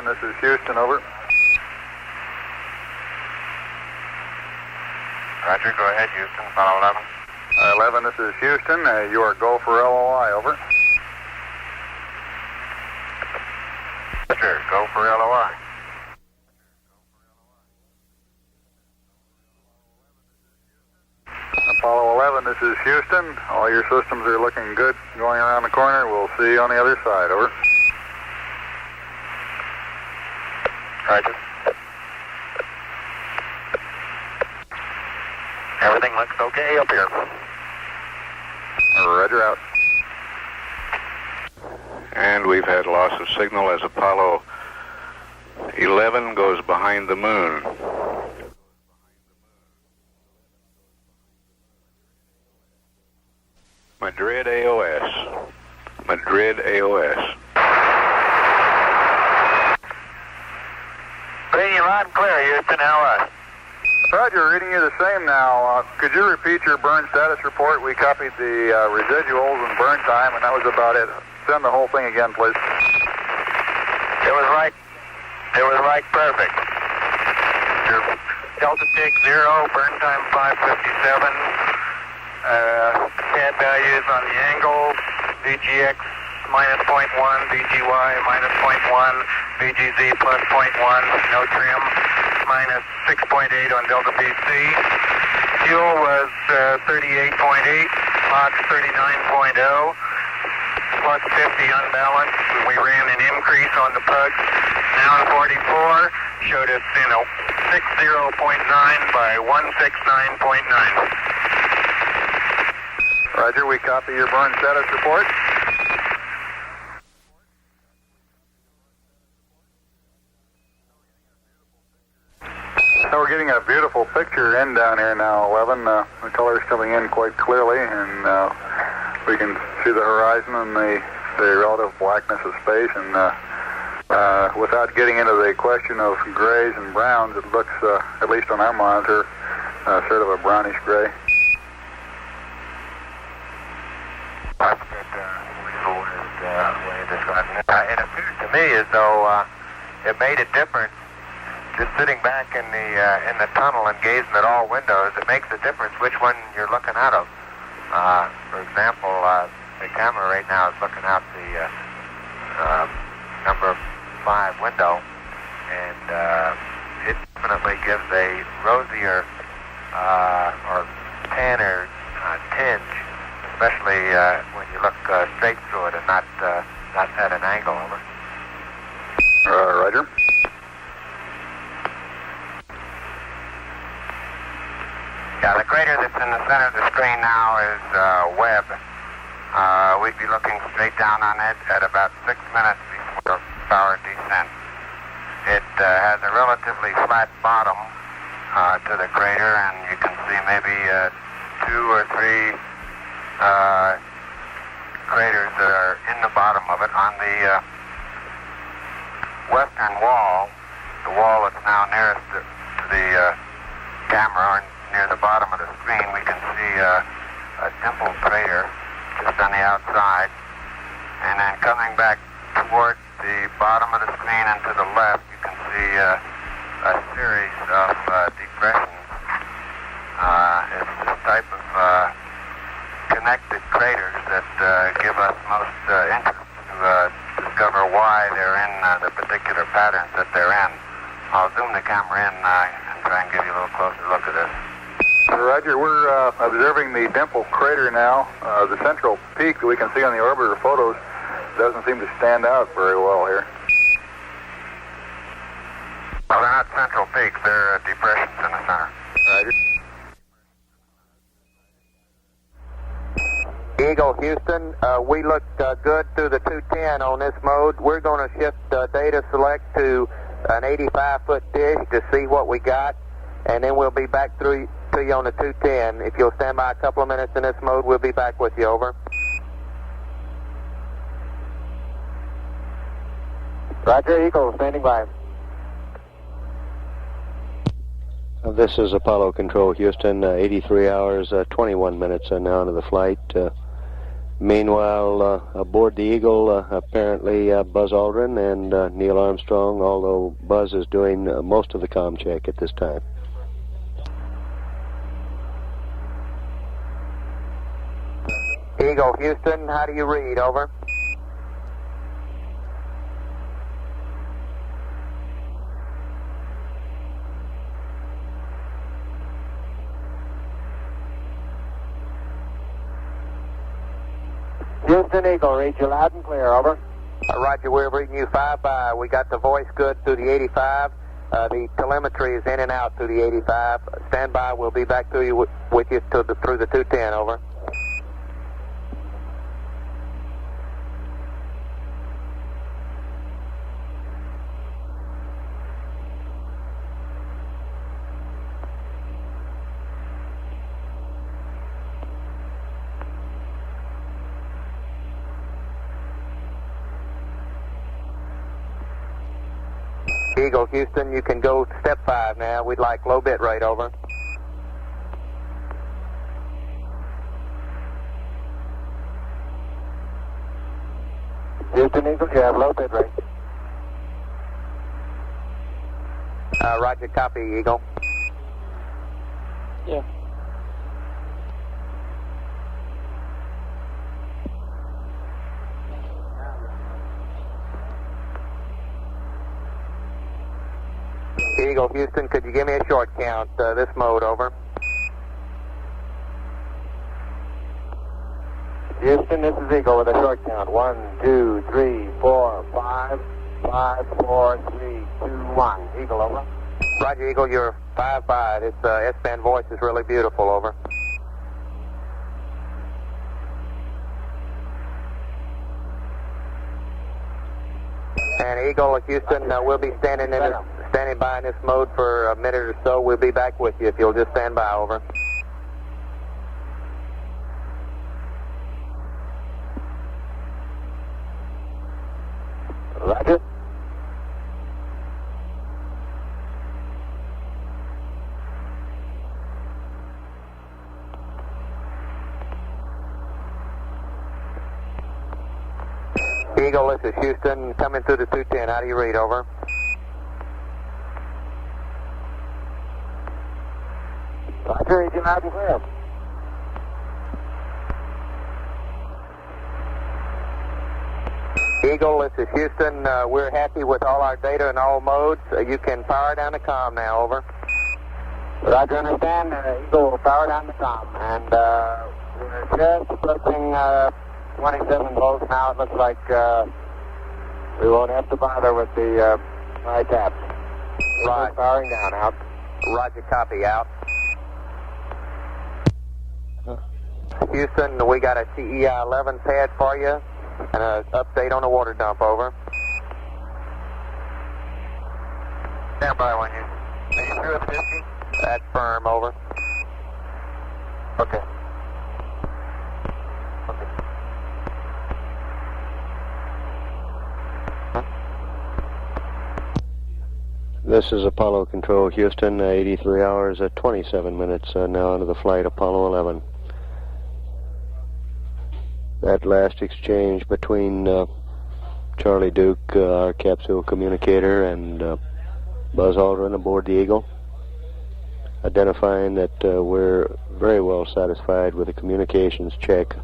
11, this is Houston, over. Roger, go ahead, Houston, follow 11. 11, this is Houston. You are go for LOI, over. Roger, go for LOI. Apollo 11, this is Houston. All your systems are looking good going around the corner. We'll see you on the other side, over. Roger. Everything looks okay up here. Roger, out. And we've had loss of signal as Apollo 11 goes behind the moon. Madrid AOS. Madrid AOS. Reading you loud and clear, Houston, LOI. Roger, reading you the same now. Could you repeat your burn status report? We copied the residuals and burn time, and that was about it. Send the whole thing again, please. It was right perfect. Your Delta Peak 0, burn time 557. CAD values on the angle, VGX minus 0.1, VGY minus 0.1, VGZ plus 0.1, no trim, minus 6.8 on Delta PC. Fuel was 38.8, Mach 39.0, plus 50 unbalanced. We ran an increase on the pugs. Now 44 showed us 60.9 by 169.9. Roger, we copy your burn status report. So we're getting a beautiful picture in down here now, 11. The color's coming in quite clearly, and we can see the horizon and the relative blackness of space. And without getting into the question of grays and browns, it looks, at least on our monitor, sort of a brownish gray. It appears to me as though it made a difference just sitting back in the tunnel and gazing at all windows. It makes a difference which one you're looking out of. For example, the camera right now is looking out the number 5 window, and it definitely gives a rosier or tanner tinge, especially when you look straight through it and not at an angle. Over. Roger. Yeah, the crater that's in the center of the screen now is Webb. We'd be looking straight down on it at about 6 minutes before power descent. It has a relatively flat bottom to the crater, and you can see maybe 2 or 3 craters that are in the bottom of it. On the western wall, the wall that's now nearest to the camera, near the bottom of the screen, we can see a dimpled crater just on the outside. And then coming back toward the bottom of the screen and to the left, you can see a series of depressions. It's this type of connected craters that give us most interest to discover why they're in the particular patterns that they're in. I'll zoom the camera in and try and give you a little closer look at this. Roger, we're observing the dimple crater now. The central peak that we can see on the orbiter photos doesn't seem to stand out very well here. Well, they're not central peaks, they're depressions in the center. Roger. Eagle Houston, we look good through the 210 on this mode. We're going to shift data select to an 85-foot dish to see what we got, and then we'll be back through to you on the 210. If you'll stand by a couple of minutes in this mode, we'll be back with you. Over. Roger, Eagle, standing by. This is Apollo Control, Houston. 83 hours, 21 minutes now into the flight. Meanwhile, aboard the Eagle, apparently Buzz Aldrin and Neil Armstrong, although Buzz is doing most of the comm check at this time. Eagle, Houston, how do you read? Over. Houston, Eagle, read you loud and clear, over. Roger, we're reading you 5-by. We got the voice good through the 85. The telemetry is in and out through the 85. Stand by, we'll be back through you with you through the 210, over. Eagle, Houston, you can go step 5 now. We'd like low bit rate, over. Houston, Eagle, you have low bit rate. Roger, copy, Eagle. Yeah. Eagle, Houston, could you give me a short count, this mode, over? Houston, this is Eagle with a short count. 1, 2, 3, 4, 5, 5, 4, 3, 2, 1. Eagle, over. Roger, Eagle, you're 5-by. This S-band voice is really beautiful, over. And Eagle, Houston, we'll be standing by in this mode for a minute or so. We'll be back with you if you'll just stand by, over. Roger. Eagle, this is Houston, coming through the 210. How do you read, over? Roger, read you loud and clear. Eagle, this is Houston. We're happy with all our data in all modes. You can power down the comm now, over. Roger, understand. Eagle will power down the comm. And we're just approaching 27 volts now. It looks like we won't have to bother with the high taps. Right. Powering down, out. Roger, copy, out. Houston, we got a TEI 11 pad for you and an update on the water dump, over. Stand by when you... Are you through at 50? That's firm, over. Okay. This is Apollo Control, Houston, 83 hours, 27 minutes now into the flight, Apollo 11. That last exchange between Charlie Duke, our capsule communicator, and Buzz Aldrin aboard the Eagle, identifying that we're very well satisfied with the communications check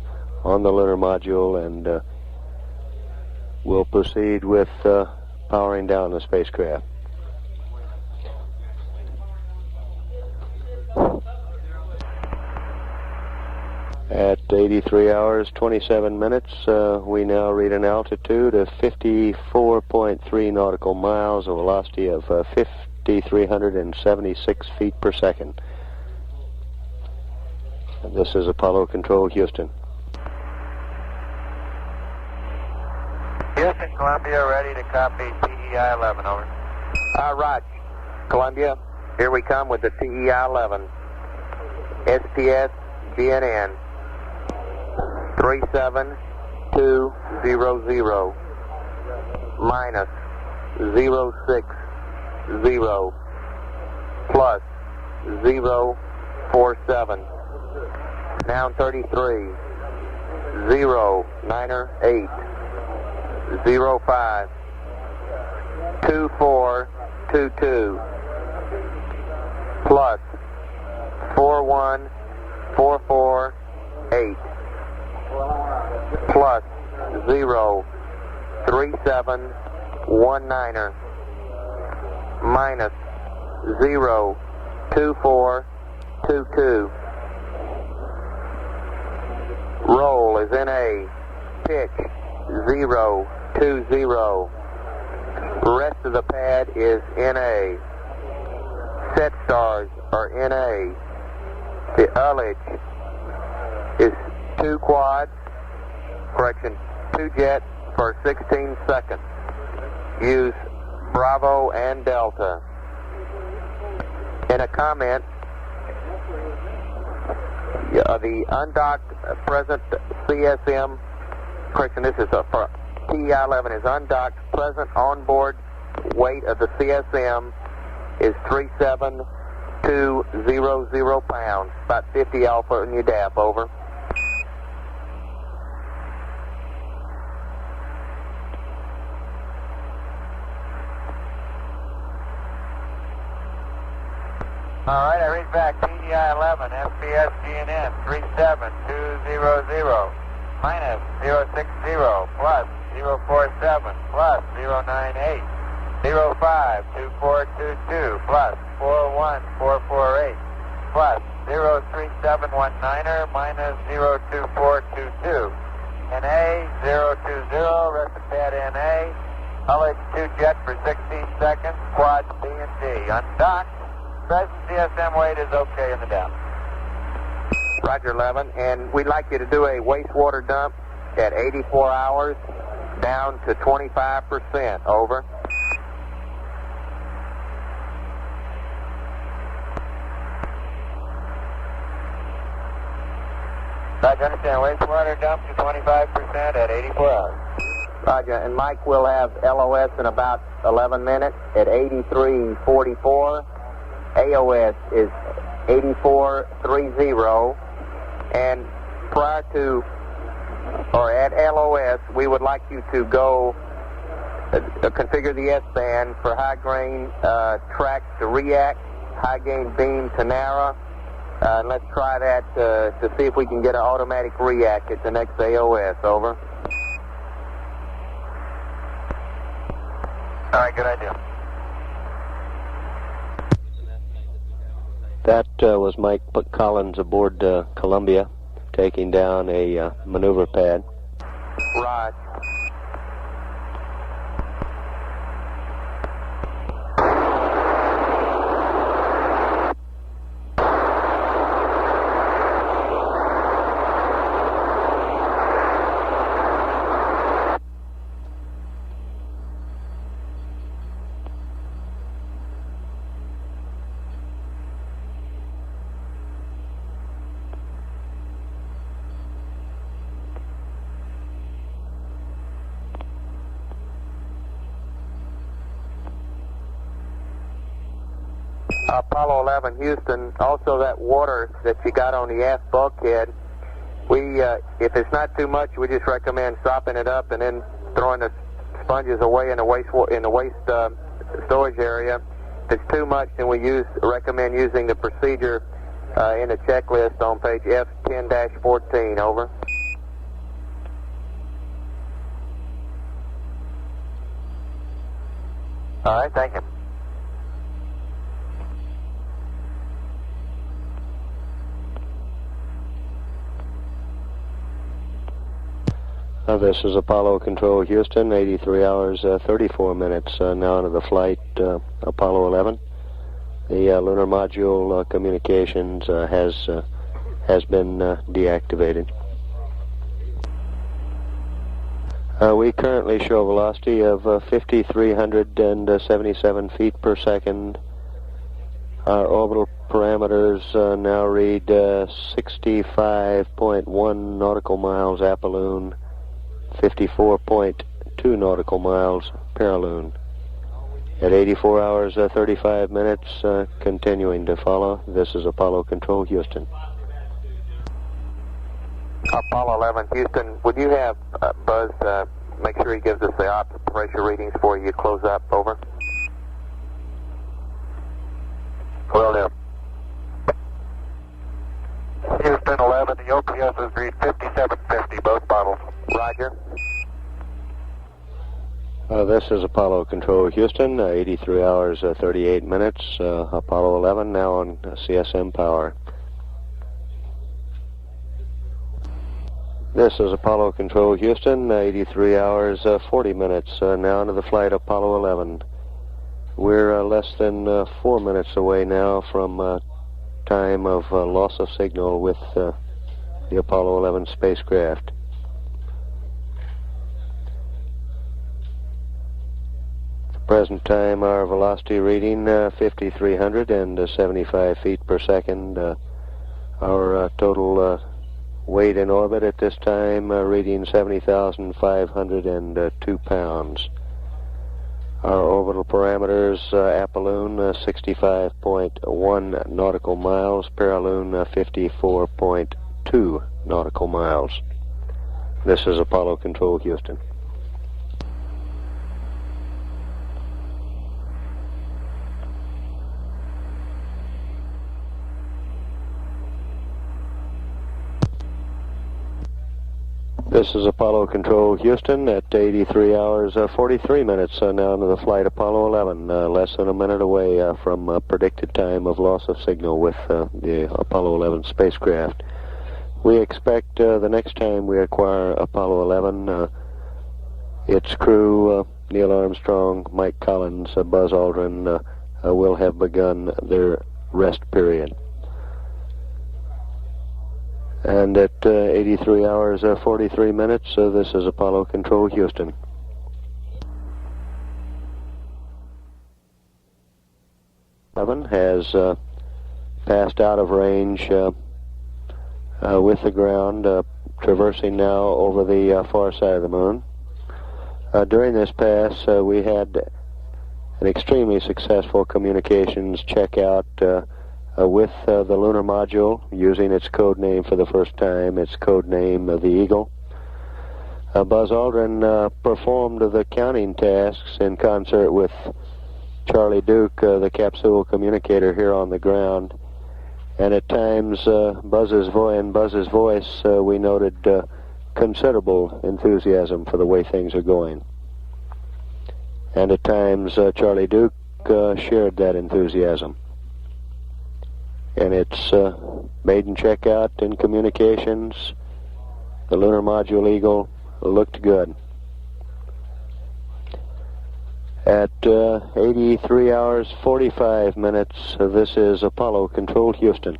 on the lunar module, and we'll proceed with powering down the spacecraft. At 83 hours, 27 minutes, we now read an altitude of 54.3 nautical miles, a velocity of 5,376 feet per second. And this is Apollo Control, Houston. Houston, Columbia, ready to copy TEI 11, over. Right, Columbia, here we come with the TEI 11. STS GNN 37200 minus 060 plus 047 down 33 0, Niner 8, 05, 2422, plus 41448, plus 0, 3719, minus 0, 2422. Roll is NA. Pitch 020. Rest of the pad is NA. Set stars are NA. The ullage is 2 quads, correction, 2 jets for 16 seconds. Use Bravo and Delta. In a comment, the undocked present CSM, correction, this is for TE-11, is undocked present onboard weight of the CSM is 37200 pounds, about 50 alpha in your DAP, over. All right, I read back. TDI-11, FPS GNN 37200, minus 060, plus 047, plus 098, 052422, plus 41448, plus 03719, minus 02422. NA 020, rest of pad NA. Ullage 2 jet for 16 seconds, quad B and D. Undocked. Present CSM weight is okay in the down. Roger, 11. And we'd like you to do a wastewater dump at 84 hours, down to 25%. Over. Roger, understand. Wastewater dump to 25% at 84 hours. Roger. And Mike will have LOS in about 11 minutes at 8344. AOS is 8430, and prior to, or at LOS, we would like you to go configure the S-band for high gain track to react, high gain beam to narrow. And let's try that to see if we can get an automatic react at the next AOS. Over. All right, good idea. That was Mike Collins aboard Columbia, taking down a maneuver pad. Right. Apollo 11 Houston, also that water that you got on the aft bulkhead, we, if it's not too much, we just recommend sopping it up and then throwing the sponges away in the waste storage area. If it's too much, then we recommend using the procedure in the checklist on page F10-14. Over. All right, thank you. This is Apollo Control Houston, 83 hours, 34 minutes now into the flight, Apollo 11. The lunar module communications has been deactivated. We currently show a velocity of 5,377 feet per second. Our orbital parameters now read 65.1 nautical miles apoloon, 54.2 nautical miles paraloon. At 84 hours 35 minutes, continuing to follow. This is Apollo Control Houston. Apollo 11, Houston, would you have Buzz make sure he gives us the ops pressure readings before you close up? Over. Will do. Houston 11, the OPS has read 5750, both bottles. Roger. This is Apollo Control Houston, 83 hours 38 minutes. Apollo 11 now on CSM power. This is Apollo Control Houston, 83 hours 40 minutes. Now into the flight Apollo 11. We're less than 4 minutes away now from time of loss of signal with the Apollo 11 spacecraft. Present time, our velocity reading 5,375 feet per second. Our total weight in orbit at this time reading 70,502 pounds. Our orbital parameters, apoloon 65.1 nautical miles, paraloon 54.2 nautical miles. This is Apollo Control Houston. This is Apollo Control Houston at 83 hours 43 minutes now into the flight Apollo 11, less than a minute away from predicted time of loss of signal with the Apollo 11 spacecraft. We expect the next time we acquire Apollo 11, its crew, Neil Armstrong, Mike Collins, Buzz Aldrin, will have begun their rest period. And at 83 hours 43 minutes, this is Apollo Control Houston. Has passed out of range with the ground, traversing now over the far side of the moon. During this pass, we had an extremely successful communications checkout with the lunar module, using its code name for the first time, its code name the Eagle. Buzz Aldrin performed the counting tasks in concert with Charlie Duke, the capsule communicator here on the ground, and at times Buzz's voice we noted considerable enthusiasm for the way things are going. And at times Charlie Duke shared that enthusiasm. And its maiden checkout in communications, the lunar module Eagle looked good. At 83 hours 45 minutes, this is Apollo Control Houston.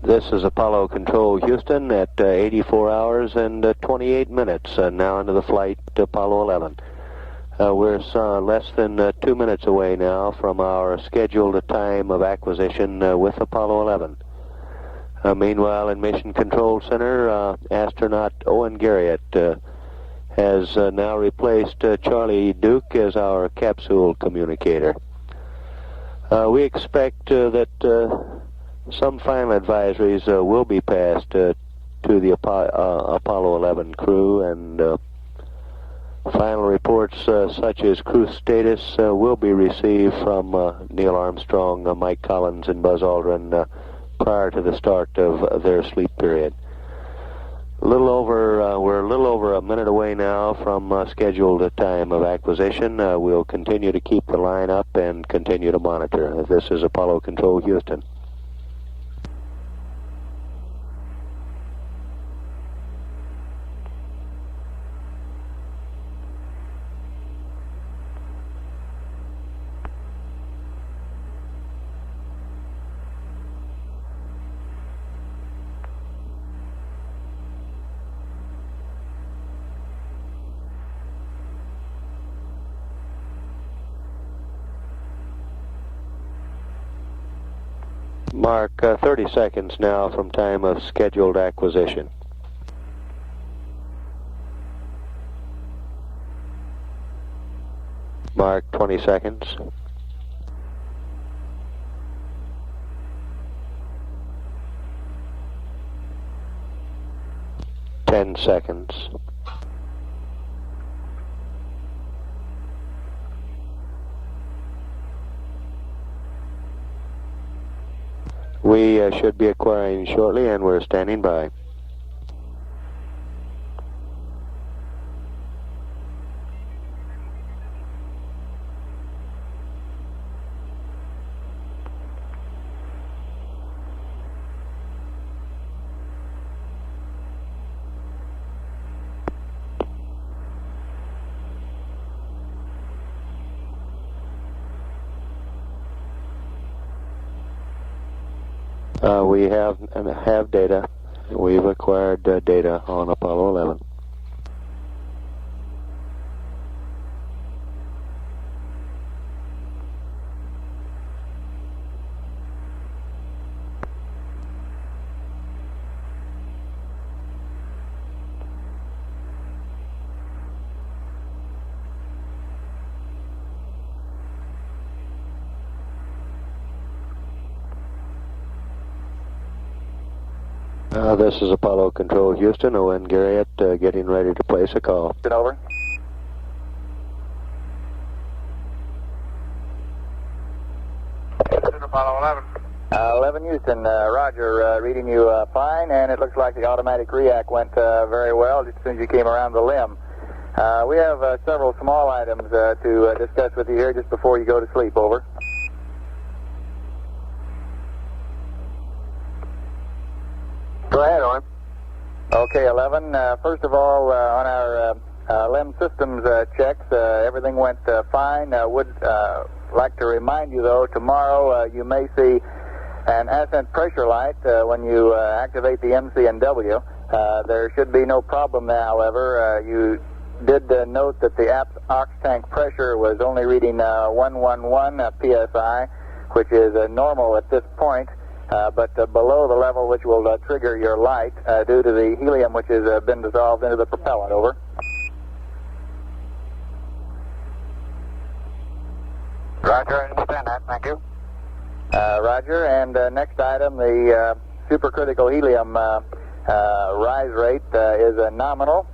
This is Apollo Control Houston at 84 hours and 28 minutes, now into the flight Apollo 11. We're less than 2 minutes away now from our scheduled time of acquisition with Apollo 11. Meanwhile, in Mission Control Center, astronaut Owen Garriott has now replaced Charlie Duke as our capsule communicator. We expect that some final advisories will be passed to the Apollo 11 crew, and final reports such as crew status will be received from Neil Armstrong, Mike Collins, and Buzz Aldrin prior to the start of their sleep period. We're a little over a minute away now from scheduled time of acquisition. We'll continue to keep the line up and continue to monitor. This is Apollo Control Houston. Mark 30 seconds now from time of scheduled acquisition. Mark 20 seconds. 10 seconds. We should be acquiring shortly, and we're standing by. We have data. We've acquired data on Apollo 11. This is Apollo Control Houston, Owen Garriott, getting ready to place a call. Over. Houston, Apollo 11. 11 Houston, Roger, reading you fine, and it looks like the automatic react went very well just as soon as you came around the limb. We have several small items to discuss with you here just before you go to sleep. Over. Go ahead, Owen. Okay, 11. First of all, on our LEM systems checks, everything went fine. Would like to remind you, though, tomorrow you may see an ascent pressure light when you activate the MC&W. There should be no problem there, however. You did note that the ox tank pressure was only reading 111 psi, which is normal at this point. But below the level which will trigger your light due to the helium which has been dissolved into the propellant. Over. Roger, I understand that. Thank you. Roger, and next item, the supercritical helium rise rate is nominal,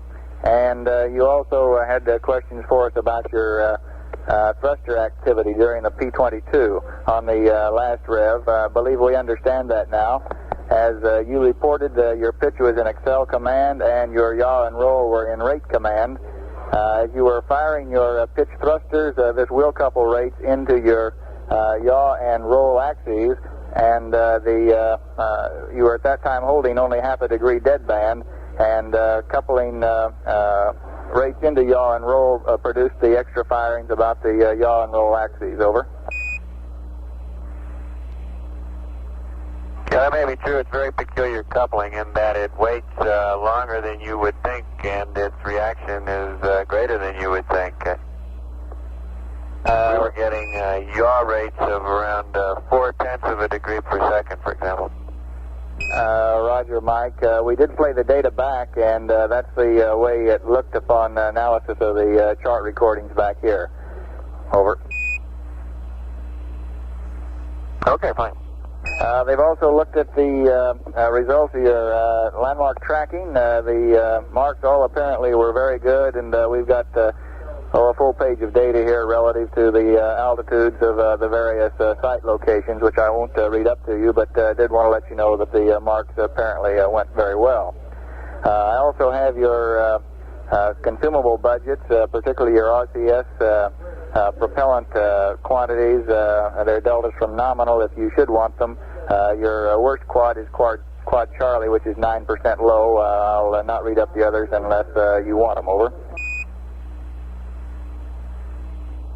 and you also had questions for us about your thruster activity during the P-22 on the last rev. I believe we understand that now. As you reported, your pitch was in Excel command and your yaw and roll were in rate command. As you were firing your pitch thrusters, this will couple rates into your yaw and roll axes, and you were at that time holding only half a degree deadband, and coupling rates into yaw and roll produced the extra firings about the yaw and roll axes. Over. Yeah, that may be true. It's very peculiar coupling in that it waits longer than you would think, and its reaction is greater than you would think. We were getting yaw rates of around 0.4 of a degree per second, for example. Roger, Mike. We did play the data back, and that's the way it looked upon analysis of the chart recordings back here. Over. Okay, fine. They've also looked at the results of your landmark tracking. The marks all apparently were very good, and we've got a full page of data here relative to the altitudes of the various site locations, which I won't read up to you, but did want to let you know that the marks apparently went very well. I also have your consumable budgets, particularly your RCS propellant quantities. They're deltas from nominal if you should want them. Your worst quad is quad Charlie, which is 9% low. I'll not read up the others unless you want them. Over.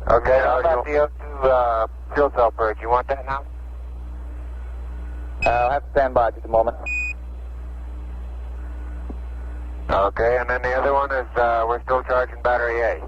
Okay, how about the O2 fuel cell purge? You want that now? I'll have to stand by just a moment. Okay, and then the other one is we're still charging battery A.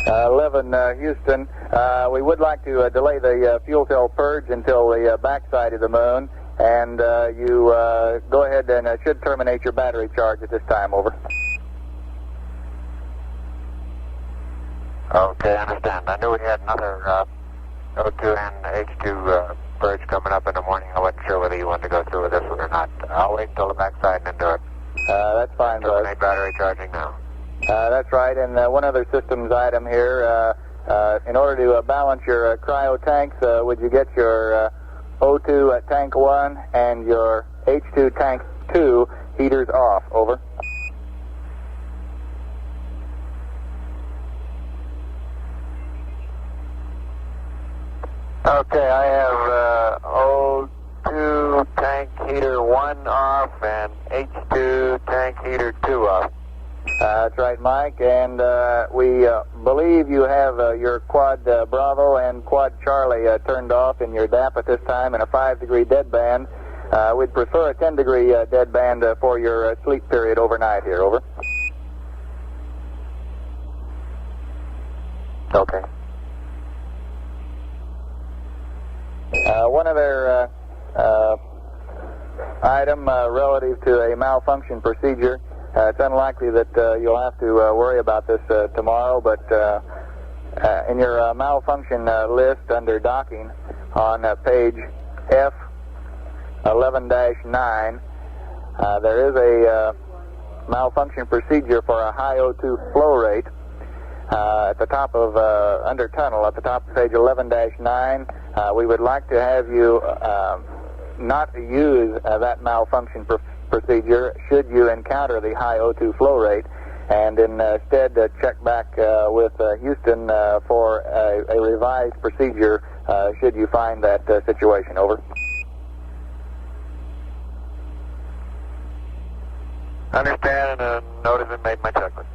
11 Houston, we would like to delay the fuel cell purge until the backside of the moon, and you go ahead and should terminate your battery charge at this time, over. Okay, I understand. I knew we had another O2 and H2 purge coming up in the morning. I wasn't sure whether you wanted to go through with this one or not. I'll wait until the backside and then do it. That's fine, Buzz. Terminate battery charging now. That's right, and one other systems item here. In order to balance your cryo tanks, would you get your O2 at tank 1 and your H2 tank 2 heaters off, over? Okay, I have O2 tank heater 1 off and H2 tank heater 2 off. That's right, Mike, and we believe you have your quad Bravo and quad Charlie turned off in your DAP at this time in a 5-degree deadband. We'd prefer a 10-degree deadband for your sleep period overnight here, over. Okay. One other item relative to a malfunction procedure. It's unlikely that you'll have to worry about this tomorrow, but in your malfunction list under docking on page F 11-9, there is a malfunction procedure for a high O2 flow rate at the top of under tunnel at the top of page 11-9. We would like to have you not use that malfunction procedure should you encounter the high O2 flow rate, and instead check back with Houston for a revised procedure should you find that situation, over. Understand, and notice and made my checklist.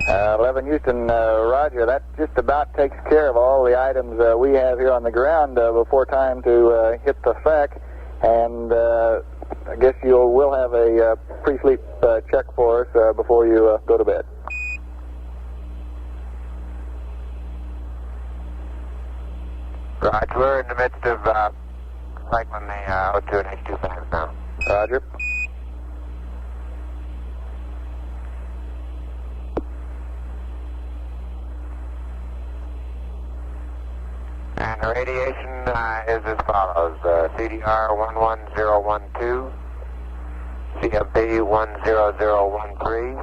Uh, 11 Houston, roger. That just about takes care of all the items we have here on the ground before time to hit the FEC, and I guess you will have a pre-sleep check for us before you go to bed. Roger, we're in the midst of cycling the O2 and H2 fans now. Roger. And the radiation is as follows. CDR 11012, CMP 10013,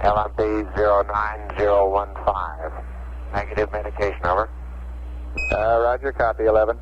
LMP 09015. Negative medication, over. Roger, copy 11.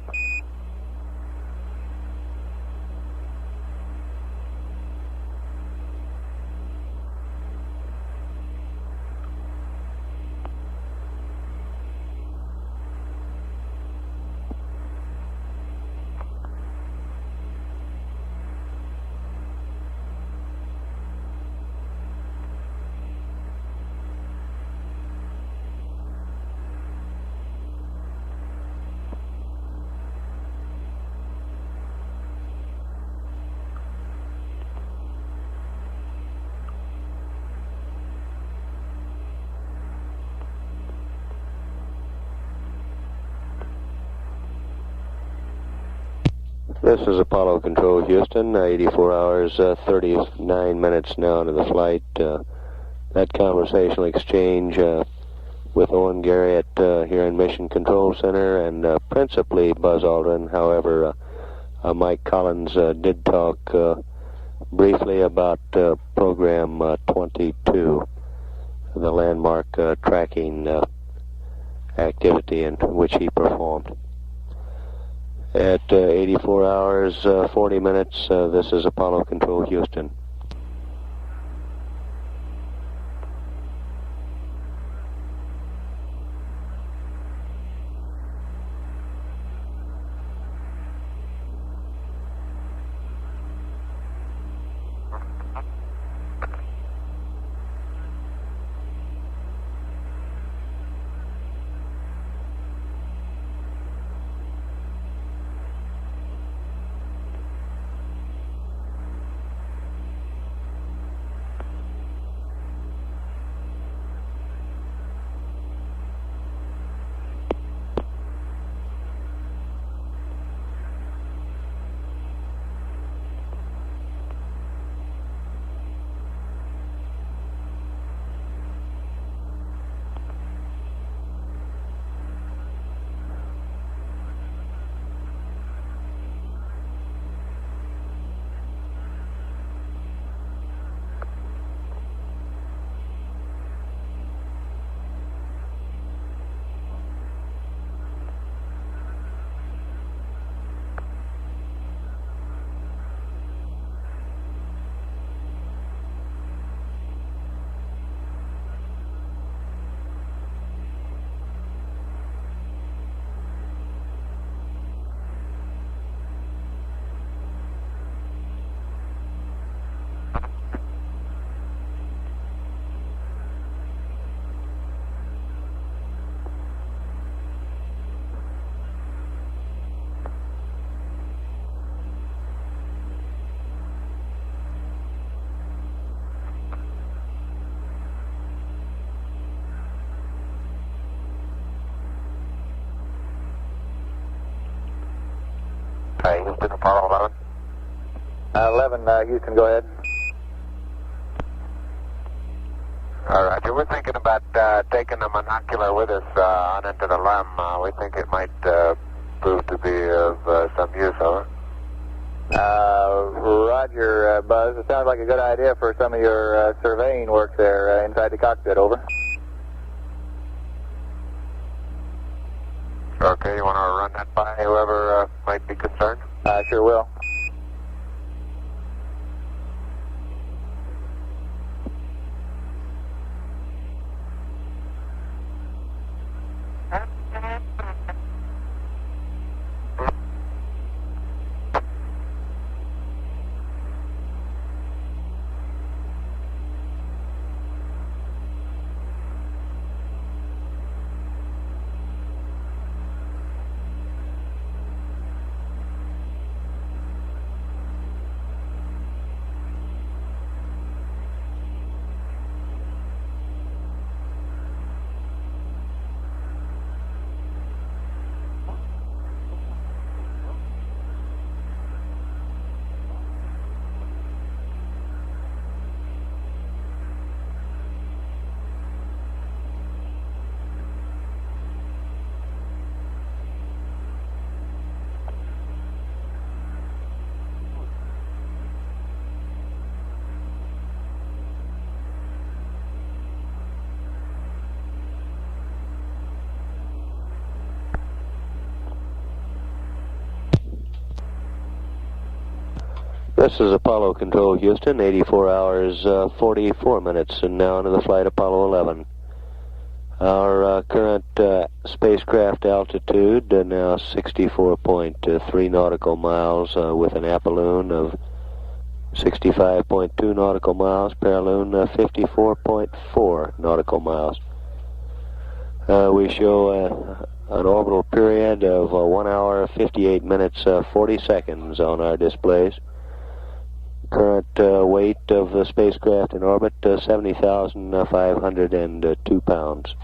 This is Apollo Control, Houston. 84 hours, 39 minutes now into the flight. That conversational exchange with Owen Garrett here in Mission Control Center, and principally Buzz Aldrin. However, Mike Collins did talk briefly about Program 22, the landmark tracking activity in which he performed. At 84 hours, 40 minutes, this is Apollo Control, Houston. Houston, Apollo 11. 11, Houston, go ahead. All right, we're thinking about taking the monocular with us on into the LEM. We think it might prove to be of some use, over. Roger, Buzz. It sounds like a good idea for some of your surveying work there inside the cockpit, over. Okay, you want to run that by whoever might be concerned? I sure will. This is Apollo Control, Houston, 84 hours, 44 minutes, and now into the flight Apollo 11. Our current spacecraft altitude now 64.3 nautical miles with an apoloon of 65.2 nautical miles, paraloon 54.4 nautical miles. We show an orbital period of 1 hour, 58 minutes, 40 seconds on our displays. Current weight of the spacecraft in orbit, 70,502 pounds.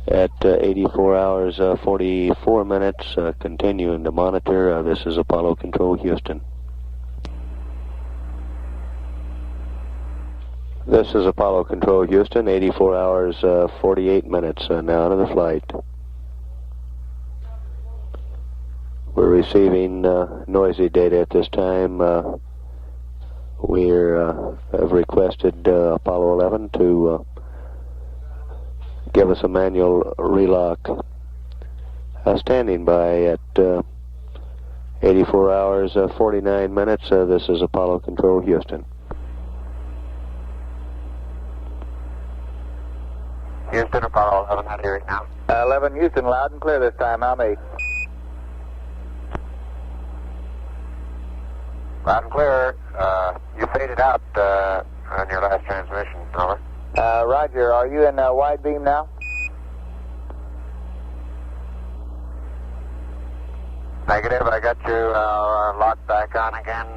At 84 hours, 44 minutes, continuing to monitor. This is Apollo Control, Houston. This is Apollo Control, Houston, 84 hours, 48 minutes, now into the flight. We're receiving noisy data at this time. We have requested Apollo 11 to give us a manual relock. Standing by at 84 hours, 49 minutes. This is Apollo Control, Houston. Houston, Apollo 11, how do you hear it now? 11, Houston, loud and clear this time. How many? Loud and clear. You faded out on your last transmission, over. Roger, are you in wide beam now? Negative, I got you locked back on again,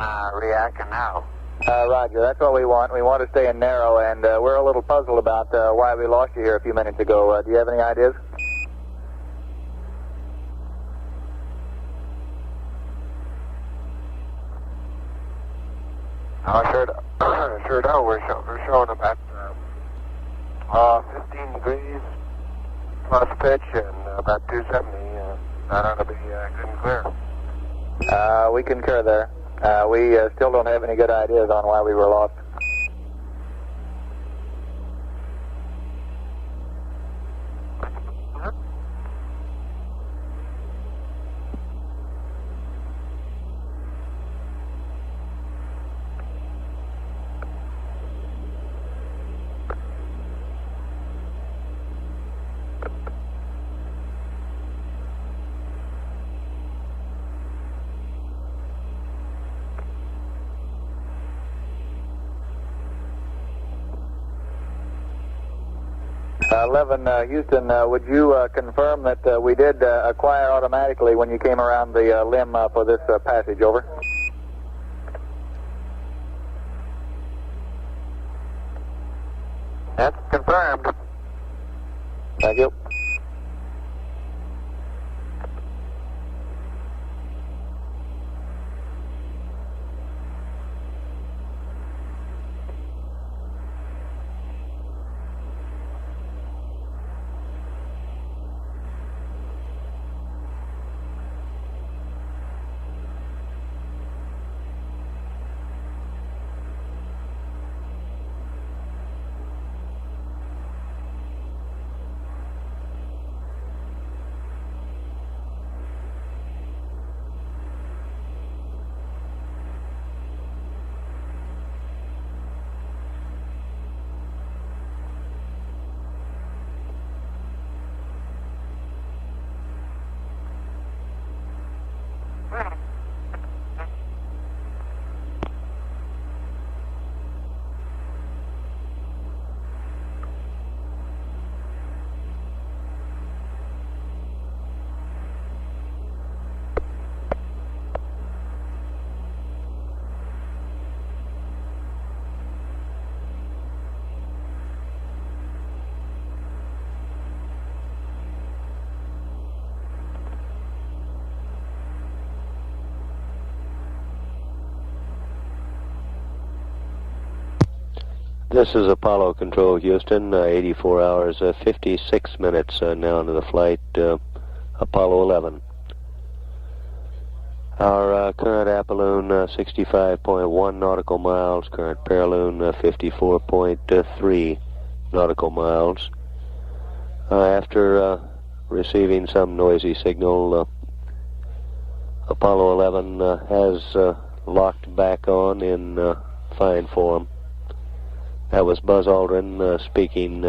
reacting now. Roger, that's what we want. We want to stay in narrow, and we're a little puzzled about why we lost you here a few minutes ago. Do you have any ideas? Oh, sure do. We're showing about 15 degrees plus pitch and about 270. That ought to be good and clear. We concur there. We still don't have any good ideas on why we were lost. Houston, would you confirm that we did acquire automatically when you came around the limb for this passage, over? That's confirmed. Thank you. This is Apollo Control, Houston, 84 hours, 56 minutes now into the flight, Apollo 11. Our current apoloon, 65.1 nautical miles, current paraloon, 54.3 nautical miles. After receiving some noisy signal, Apollo 11 has locked back on in fine form. That was Buzz Aldrin speaking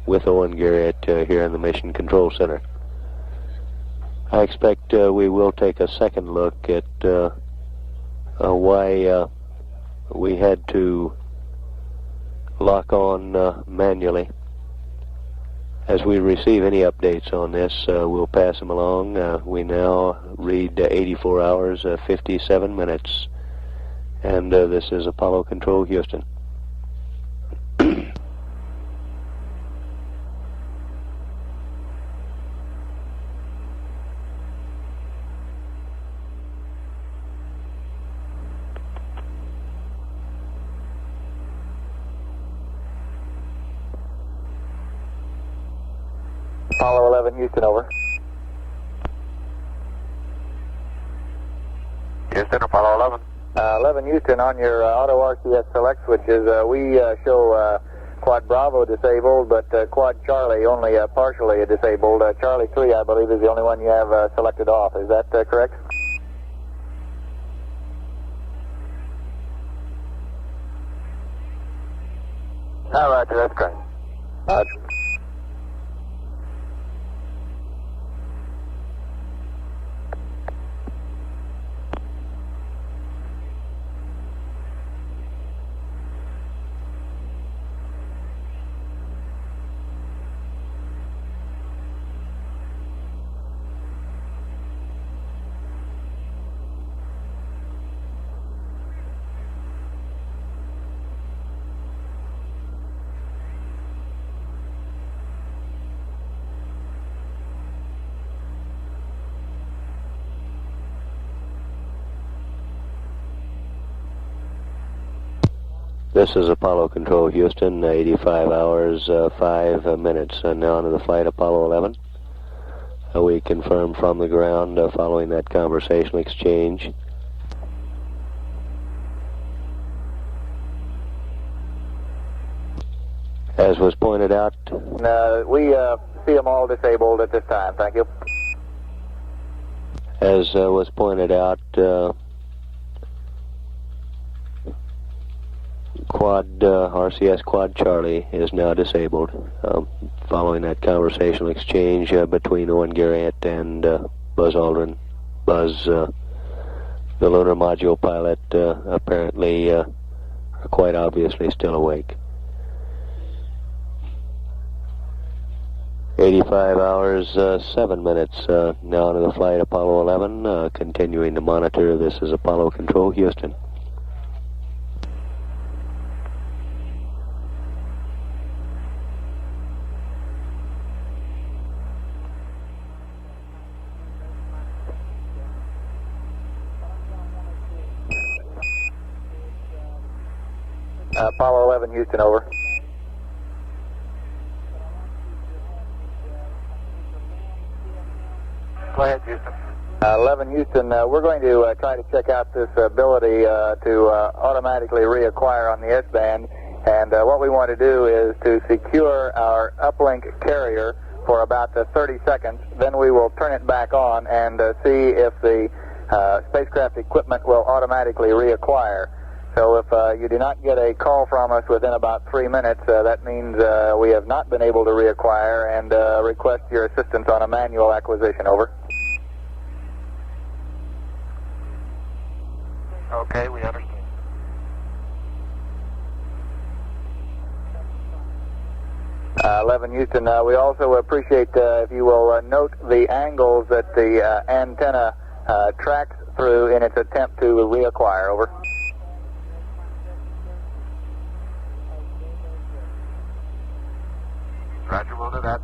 with Owen Garriott here in the Mission Control Center. I expect we will take a second look at why we had to lock on manually. As we receive any updates on this, we'll pass them along. We now read 84 hours, 57 minutes. And this is Apollo Control, Houston. Apollo 11, Houston, over. Houston, Apollo 11. 11, Houston, on your auto RCS select switches, we show Quad Bravo disabled, but Quad Charlie only partially disabled. Charlie 3, I believe, is the only one you have selected off. Is that correct? Roger, that's correct. Roger. This is Apollo Control, Houston, 85 hours, 5 minutes. Now into the flight, Apollo 11. We confirm from the ground following that conversational exchange. As was pointed out, We see them all disabled at this time. Thank you. as was pointed out, RCS Quad Charlie is now disabled. Following that conversational exchange between Owen Garriott and Buzz Aldrin. Buzz, the lunar module pilot, apparently are quite obviously still awake. 85 hours, 7 minutes now into the flight, Apollo 11, continuing to monitor. This is Apollo Control, Houston. Apollo 11, Houston, over. Go ahead, Houston. 11, Houston, we're going to try to check out this ability to automatically reacquire on the S-band. And what we want to do is to secure our uplink carrier for about 30 seconds. Then we will turn it back on and see if the spacecraft equipment will automatically reacquire. So if you do not get a call from us within about 3 minutes, that means we have not been able to reacquire, and request your assistance on a manual acquisition. Over. Okay, we understand. 11, Houston, we also appreciate if you will note the angles that the antenna tracks through in its attempt to reacquire. Over. Roger, we'll do that.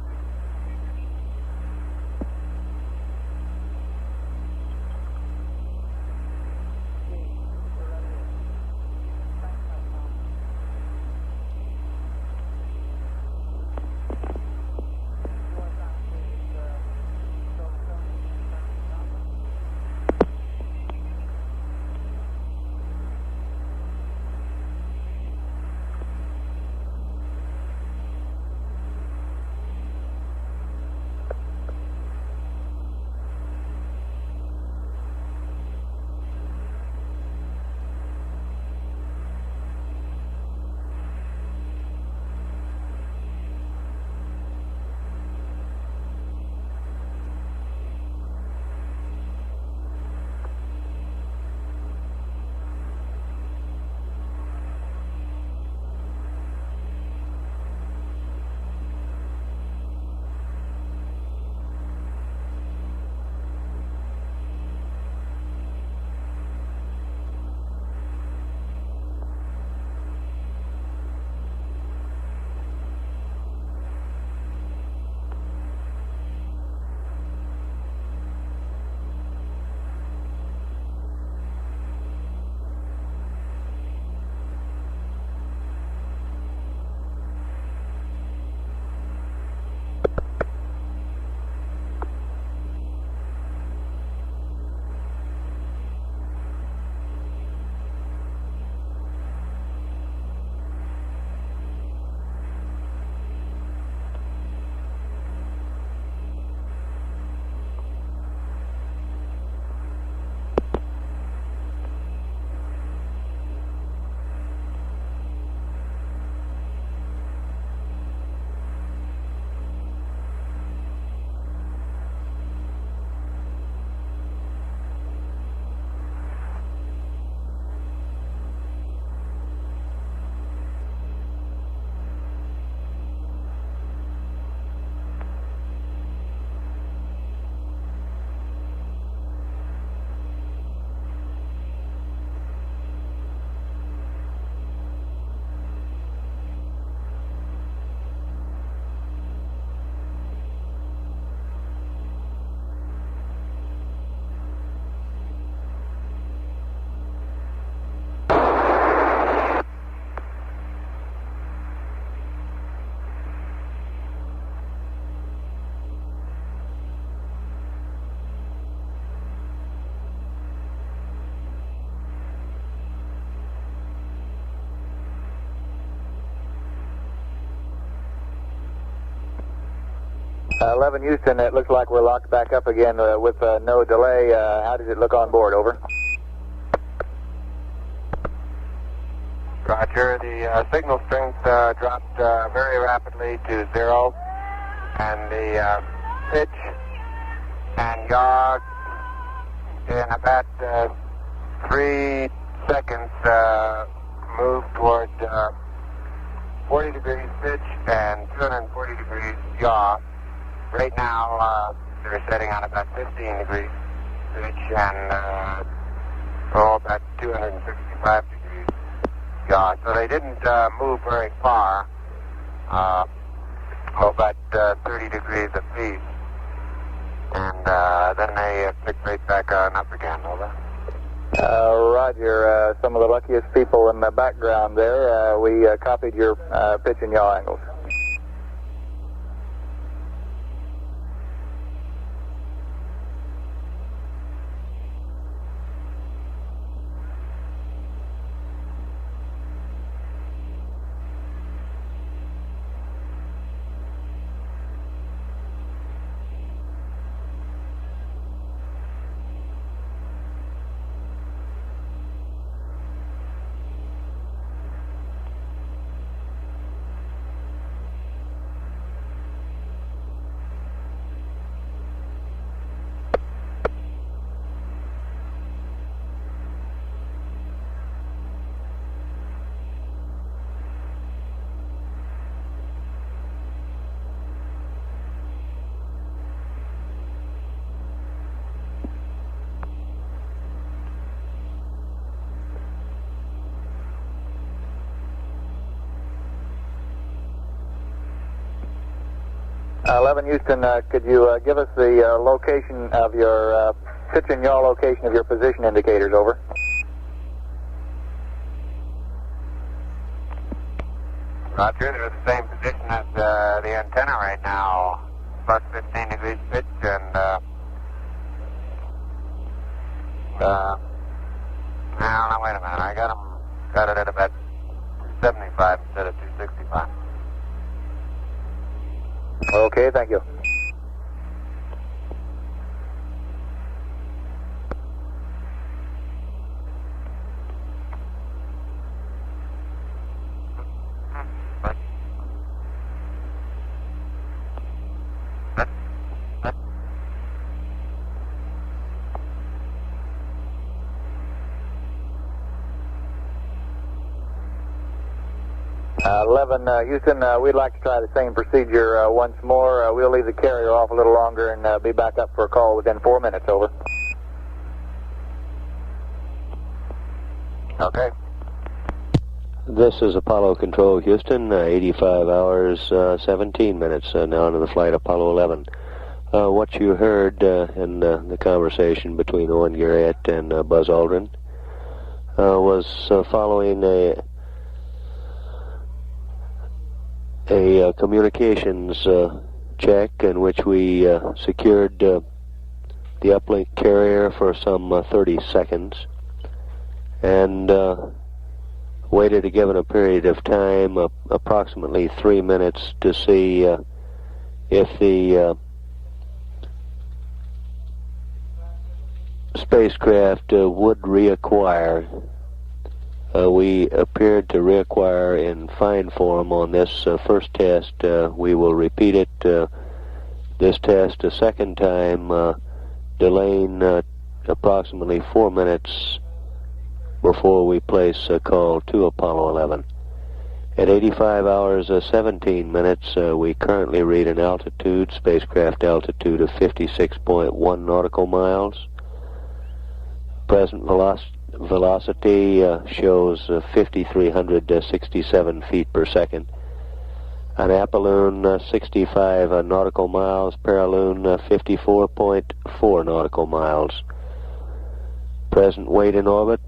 11 Houston, it looks like we're locked back up again with no delay. How does it look on board? Over. Roger. The signal strength dropped very rapidly to 0, and the pitch and yaw in about 3 seconds moved toward 40 degrees pitch and 240 degrees yaw. Right now, they're setting on about 15 degrees pitch and about 265 degrees yaw. So they didn't move very far, about 30 degrees apiece. And then they picked right back on up again. Over. Roger. Some of the luckiest people in the background there. We copied your pitch and yaw angles. Houston, could you give us the location of your pitch and yaw location of your position indicators? Over. Roger, they're the same position as the antenna right now, plus 15 degrees pitch and now wait a minute, I got it at about 75 instead of 265. Okay, thank you. Houston, we'd like to try the same procedure once more. We'll leave the carrier off a little longer and be back up for a call within 4 minutes. Over. Okay. This is Apollo Control, Houston, 85 hours, 17 minutes now into the flight, Apollo 11. What you heard in the conversation between Owen Garrett and Buzz Aldrin was following a communications check in which we secured the uplink carrier for some 30 seconds and waited a given a period of time, approximately 3 minutes, to see if the spacecraft would reacquire. We appeared to reacquire in fine form on this first test. We will repeat it, this test, a second time, delaying approximately 4 minutes before we place a call to Apollo 11. At 85 hours, 17 minutes, we currently read an altitude, spacecraft altitude of 56.1 nautical miles. Present velocity shows 5,367 feet per second. An apoloon 65 nautical miles, paraloon 54.4 nautical miles. Present weight in orbit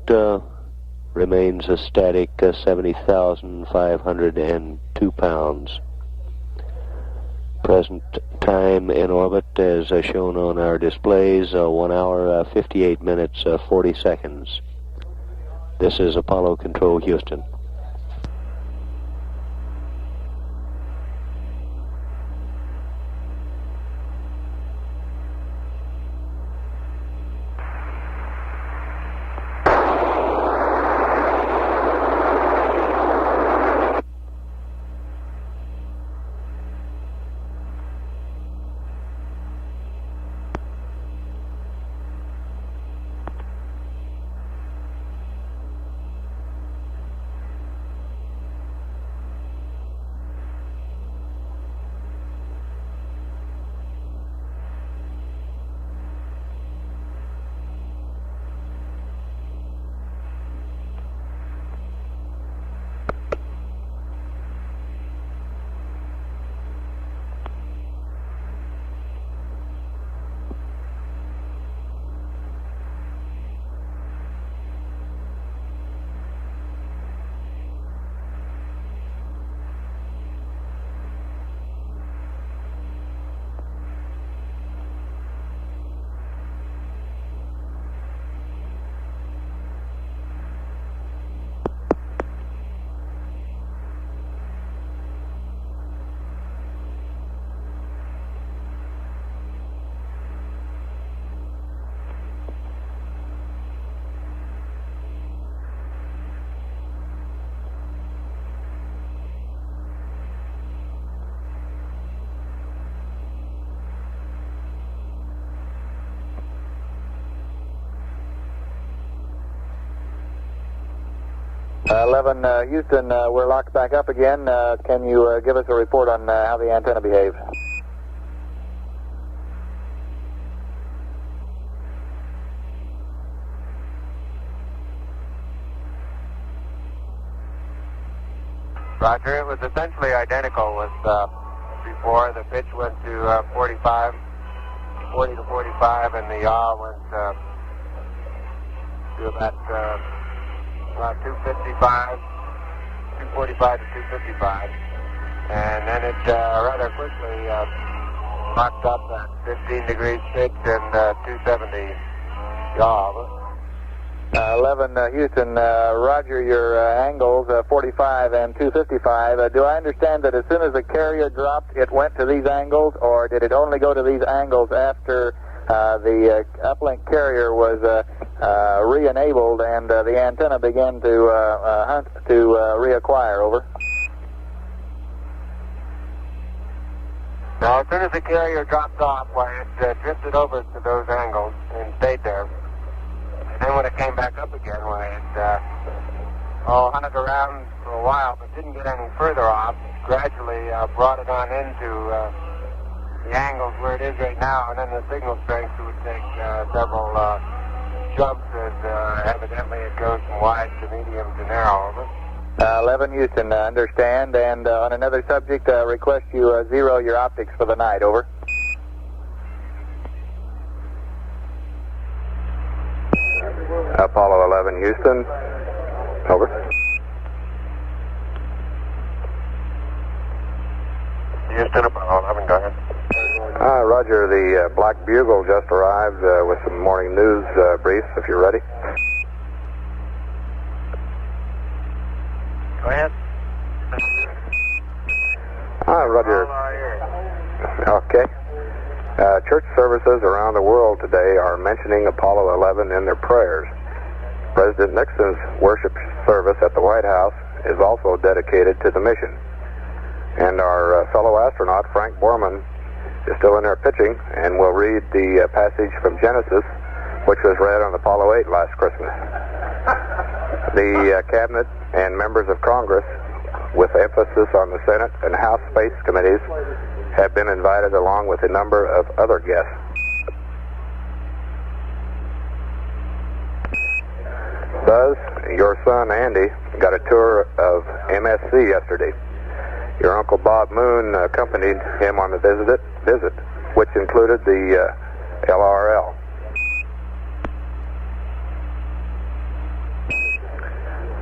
remains a static 70,502 pounds. Present time in orbit, as shown on our displays, 1 hour, 58 minutes, 40 seconds. This is Apollo Control, Houston. 11 Houston, we're locked back up again. Can you give us a report on how the antenna behaves? Roger, it was essentially identical with before. The pitch went to 40 to 45, and the yaw went to about 255, 245 to 255. And then it rather quickly locked up at 15 degrees pitch and 270 yaw. 11 Houston, Roger, your angles 45 and 255. Do I understand that as soon as the carrier dropped, it went to these angles, or did it only go to these angles after the uplink carrier was re-enabled and the antenna began to hunt to reacquire? Over. Now, as soon as the carrier dropped off, why, it drifted over to those angles and stayed there. And then when it came back up again, why, it hunted around for a while, but didn't get any further off. Gradually brought it on into the angles where it is right now, and then the signal strength would take several jumps as evidently it goes from wide to medium to narrow. Over. 11 Houston, understand. And on another subject, request you zero your optics for the night. Over. Apollo 11 Houston. Over. Houston, Apollo 11, go ahead. Roger, the Black Bugle just arrived with some morning news briefs, if you're ready. Go ahead. Roger. Okay. Church services around the world today are mentioning Apollo 11 in their prayers. President Nixon's worship service at the White House is also dedicated to the mission. And our fellow astronaut, Frank Borman, is still in there pitching, and will read the passage from Genesis, which was read on Apollo 8 last Christmas. The Cabinet and members of Congress, with emphasis on the Senate and House Space Committees, have been invited along with a number of other guests. Buzz, your son Andy got a tour of MSC yesterday. Your Uncle Bob Moon accompanied him on the visit, which included the LRL.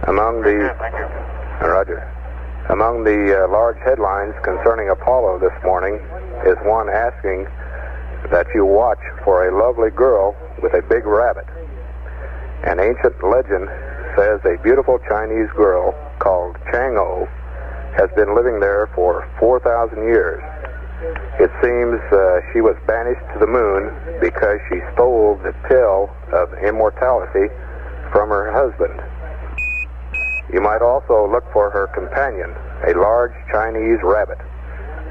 Among the Roger. Among the large headlines concerning Apollo this morning is one asking that you watch for a lovely girl with a big rabbit. An ancient legend says a beautiful Chinese girl called Chang'o has been living there for 4,000 years. It seems she was banished to the moon because she stole the pill of immortality from her husband. You might also look for her companion, a large Chinese rabbit,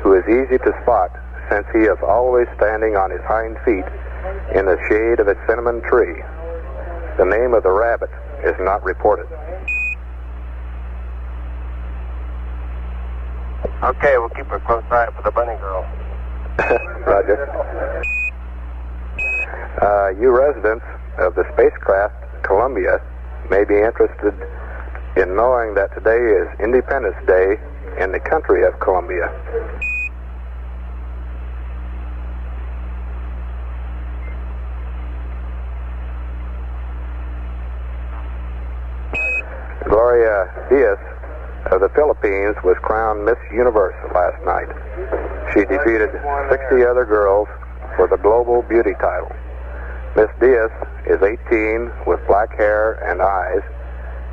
who is easy to spot since he is always standing on his hind feet in the shade of a cinnamon tree. The name of the rabbit is not reported. Okay, we'll keep a close eye for the bunny girl. Roger. You residents of the spacecraft Columbia may be interested in knowing that today is Independence Day in the country of Colombia. Gloria Diaz of the Philippines was crowned Miss Universe last night. She defeated 60 other girls for the Global Beauty title. Miss Diaz is 18 with black hair and eyes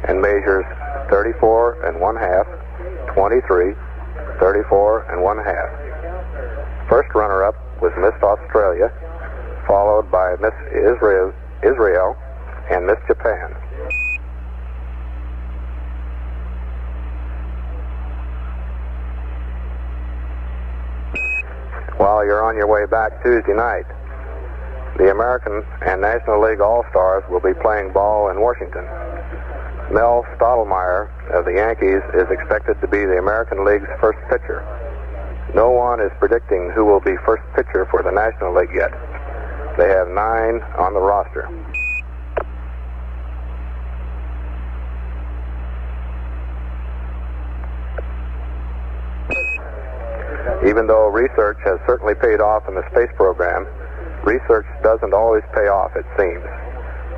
and measures 34 1/2, 23, 34 1/2. First runner-up was Miss Australia, followed by Miss Israel and Miss Japan. While you're on your way back Tuesday night, the American and National League All-Stars will be playing ball in Washington. Mel Stottlemyre of the Yankees is expected to be the American League's first pitcher. No one is predicting who will be first pitcher for the National League yet. They have 9 on the roster. Even though research has certainly paid off in the space program, research doesn't always pay off, it seems.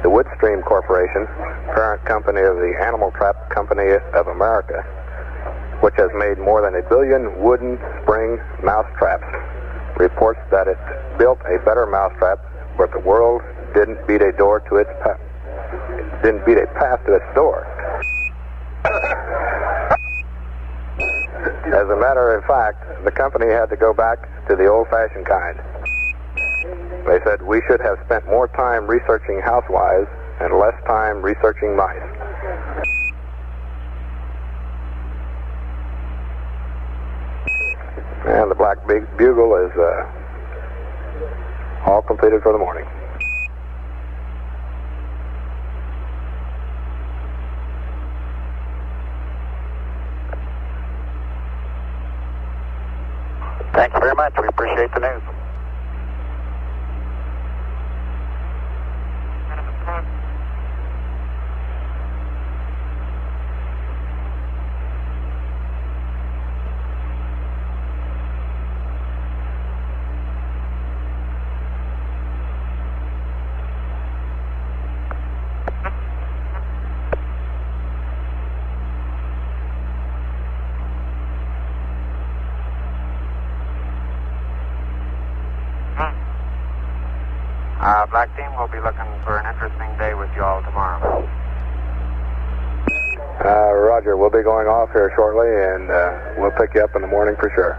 The Woodstream Corporation, parent company of the Animal Trap Company of America, which has made more than 1 billion wooden spring mousetraps, reports that it built a better mousetrap, but the world didn't beat a path to its door. As a matter of fact, the company had to go back to the old-fashioned kind. They said we should have spent more time researching housewives and less time researching mice. And the Black Bugle is all completed for the morning. Thank you very much. We appreciate the news. Black Team, we'll be looking for an interesting day with you all tomorrow. Roger, we'll be going off here shortly, and we'll pick you up in the morning for sure.